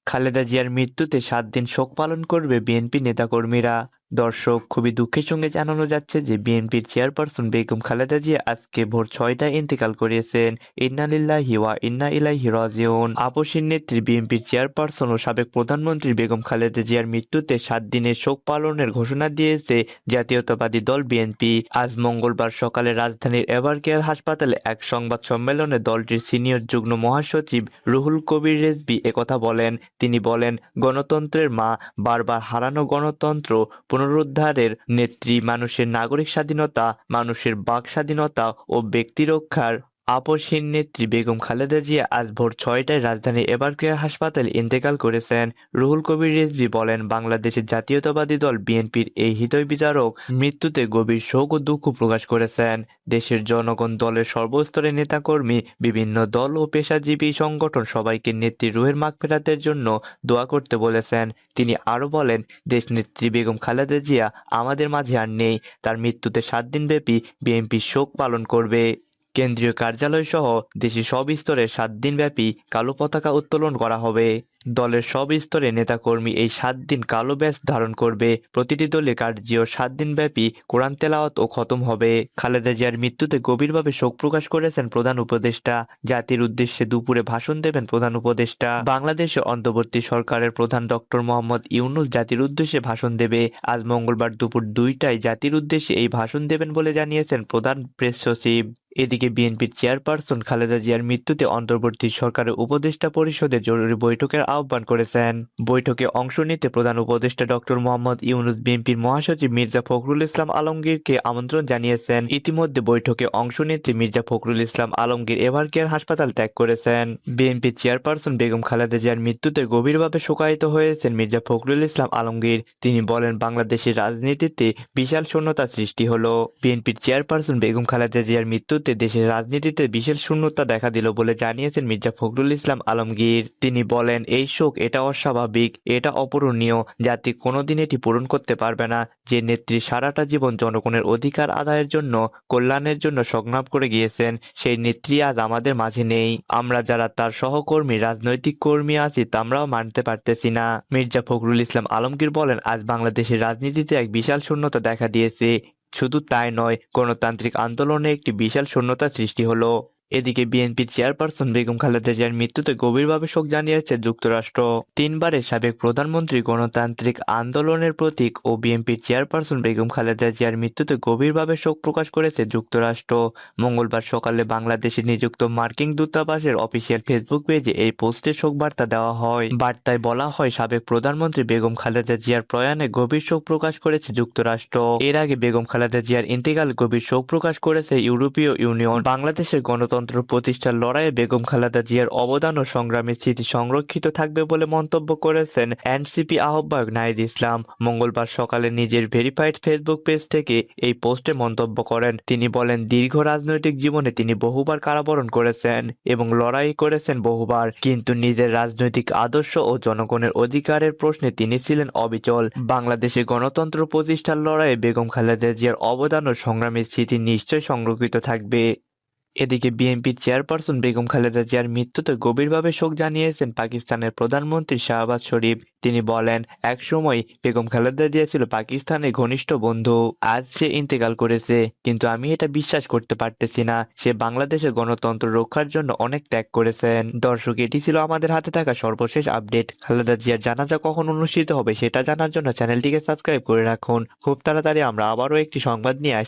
খালেদা জিয়ার মৃত্যুতে 7 দিন শোক পালন করবে বিএনপি নেতাকর্মীরা। দর্শক, খুবই দুঃখের সঙ্গে জানানো যাচ্ছে যে বিএনপির চেয়ারপারসন বেগম খালেদা জিয়া আজকে ভোর 6টায় ইন্তেকাল করিয়েছেন। ইন্না লিল্লাহি ওয়া ইন্না ইলাইহি রাজিউন। আপসীর নেত্রী বিএনপির চেয়ারপারসন ও সাবেক প্রধানমন্ত্রী বেগম খালেদা জিয়ার মৃত্যুতে 7 দিনের শোক পালনের ঘোষণা দিয়েছে জাতীয়তাবাদী দল বিএনপি। আজ মঙ্গলবার সকালে রাজধানীর এভারকেয়ার হাসপাতালে এক সংবাদ সম্মেলনে দলটির সিনিয়র যুগ্ম মহাসচিব রুহুল কবির রেজভী একথা বলেন। তিনি বলেন, গণতন্ত্রের মা, বারবার হারানো গণতন্ত্র পুনরুদ্ধারের নেত্রী, মানুষের নাগরিক স্বাধীনতা, মানুষের বাক স্বাধীনতা ও ব্যক্তি রক্ষার আপসহীন নেত্রী বেগম খালেদা জিয়া আজ ভোর 6টায় রাজধানীর এভারকেয়ার হাসপাতালে ইন্তেকাল করেছেন। রুহুল কবির রিজভী বলেন, বাংলাদেশের জাতীয়তাবাদী দল বিএনপির এই হৃদয় বিদারক মৃত্যুতে গভীর শোক ও দুঃখ প্রকাশ করেছেন। দেশের জনগণ, দলের সর্বস্তরের নেতাকর্মী, বিভিন্ন দল ও পেশাজীবী সংগঠন সবাইকে নেত্রীর রুহের মাগফিরাতের জন্য দোয়া করতে বলেছেন। তিনি আরও বলেন, দেশনেত্রী বেগম খালেদা জিয়া আমাদের মাঝে আর নেই। তার মৃত্যুতে 7 দিনব্যাপী বিএনপি শোক পালন করবে। কেন্দ্রীয় কার্যালয় সহ দেশের সব স্তরে 7 দিনব্যাপী কালো পতাকা উত্তোলন করা হবে। দলের সব স্তরে নেতাকর্মী এই 7 দিন কালো ব্যাজ ধারণ করবে। প্রতিটি দলে কার্যীয় 7 দিনব্যাপী কোরআন তেলাওয়াত ও খতম হবে। খালেদা জিয়ার মৃত্যুতে গভীরভাবে শোক প্রকাশ করেছেন প্রধান উপদেষ্টা। জাতির উদ্দেশ্যে দুপুরে ভাষণ দেবেন প্রধান উপদেষ্টা। বাংলাদেশে অন্তর্বর্তী সরকারের প্রধান ডক্টর মোহাম্মদ ইউনূস জাতির উদ্দেশ্যে ভাষণ দেবে। আজ মঙ্গলবার দুপুর 2টায় জাতির উদ্দেশ্যে এই ভাষণ দেবেন বলে জানিয়েছেন প্রধান প্রেস সচিব। এদিকে বিএনপির চেয়ারপারসন খালেদা জিয়ার মৃত্যুতে অন্তর্বর্তী সরকারের উপদেষ্টা পরিষদের জরুরি বৈঠকের আহ্বান করেছেন। বৈঠকে অংশ নিতে প্রধান উপদেষ্টা ডক্টর মোহাম্মদ ইউনূস বিএনপির মহাসচিব মির্জা ফখরুল ইসলাম আলমগীরকে আমন্ত্রণ জানিয়েছেন। ইতিমধ্যে বৈঠকে অংশ নিতে মির্জা ফখরুল ইসলাম আলমগীর এভারকেয়ার হাসপাতাল ত্যাগ করেছেন। বিএনপির চেয়ারপারসন বেগম খালেদা জিয়ার মৃত্যুতে গভীরভাবে শোকাহত হয়েছেন মির্জা ফখরুল ইসলাম আলমগীর। তিনি বলেন, বাংলাদেশের রাজনীতিতে বিশাল শূন্যতা সৃষ্টি হলো। বিএনপির চেয়ারপারসন বেগম খালেদা জিয়ার মৃত্যুতে দেশের রাজনীতিতে বিশাল শূন্যতা দেখা দিল বলে জানিয়েছেন মির্জা ফখরুল ইসলাম আলমগীর। তিনি বলেন, এই শোক এটা অস্বাভাবিক, এটা অপূরণীয়। জাতি কোনোদিন এটি পূরণ করতে পারবে না। যে নেত্রী সারাটা জীবন জনগণের অধিকার আদায়ের জন্য, কল্যাণের জন্য সংগ্রাম করে গিয়েছেন, সেই নেত্রী আজ আমাদের মাঝে নেই। আমরা যারা তার সহকর্মী, রাজনৈতিক কর্মী আছি, আমরাও মানতে পারতেছি না। মির্জা ফখরুল ইসলাম আলমগীর বলেন, আজ বাংলাদেশের রাজনীতিতে এক বিশাল শূন্যতা দেখা দিয়েছে। শুধু তাই নয়, গণতান্ত্রিক আন্দোলনে একটি বিশাল শূন্যতা সৃষ্টি হলো। এদিকে বিএনপির চেয়ারপারসন বেগম খালেদা জিয়ার মৃত্যুতে গভীরভাবে শোক জানিয়েছে যুক্তরাষ্ট্র। 3বারের সাবেক প্রধানমন্ত্রী, গণতান্ত্রিক আন্দোলনের প্রতীক ও বিএনপির চেয়ারপারসন বেগম খালেদা জিয়ার মৃত্যুতে গভীরভাবে শোক প্রকাশ করেছে যুক্তরাষ্ট্র। মঙ্গলবার সকালে বাংলাদেশে নিযুক্ত মার্কিন দূতাবাসের অফিসিয়াল ফেসবুক পেজে এই পোস্টে শোক বার্তা দেওয়া হয়। বার্তায় বলা হয়, সাবেক প্রধানমন্ত্রী বেগম খালেদা জিয়ার প্রয়াণে গভীর শোক প্রকাশ করেছে যুক্তরাষ্ট্র। এর আগে বেগম খালেদা জিয়ার ইন্তেকালে গভীর শোক প্রকাশ করেছে ইউরোপীয় ইউনিয়ন। বাংলাদেশের গণতন্ত্র প্রতিষ্ঠার লড়াইয়ে বেগম খালেদা জিয়ার অবদান ও সংগ্রামের স্মৃতি সংরক্ষিত থাকবে বলে মন্তব্য করেছেন এনসিপি আহ্বায়ক নাহিদ ইসলাম। মঙ্গলবার সকালে নিজের ভেরিফাইড ফেসবুক পেজ থেকে এই পোস্টে মন্তব্য করেন। তিনি বলেন, দীর্ঘ রাজনৈতিক জীবনে তিনি বহুবার কারাবরণ করেছেন এবং লড়াই করেছেন বহুবার, কিন্তু নিজের রাজনৈতিক আদর্শ ও জনগণের অধিকারের প্রশ্নে তিনি ছিলেন অবিচল। বাংলাদেশে গণতন্ত্র প্রতিষ্ঠার লড়াইয়ে বেগম খালেদা জিয়ার অবদান ও সংগ্রামের স্মৃতি নিশ্চয় সংরক্ষিত থাকবে। এদিকে বিএনপির চেয়ারপারসন বেগম খালেদা জিয়ার মৃত্যুতে গভীরভাবে শোক জানিয়েছেন পাকিস্তানের প্রধানমন্ত্রী শাহবাজ শরীফ। তিনি বলেন, এক সময় বেগম খালেদা জিয়া ছিল পাকিস্তানের ঘনিষ্ঠ বন্ধু। আজ সে ইন্তেকাল করেছে, কিন্তু আমি এটা বিশ্বাস করতে পারতেছি না। সে বাংলাদেশের গণতন্ত্র রক্ষার জন্য অনেক ত্যাগ করেছেন। দর্শক, এটি ছিল আমাদের হাতে থাকা সর্বশেষ আপডেট। খালেদা জিয়ার জানাজা কখন অনুষ্ঠিত হবে সেটা জানার জন্য চ্যানেলটিকে সাবস্ক্রাইব করে রাখুন। খুব তাড়াতাড়ি আমরা আবারও একটি সংবাদ নিয়ে আসছি।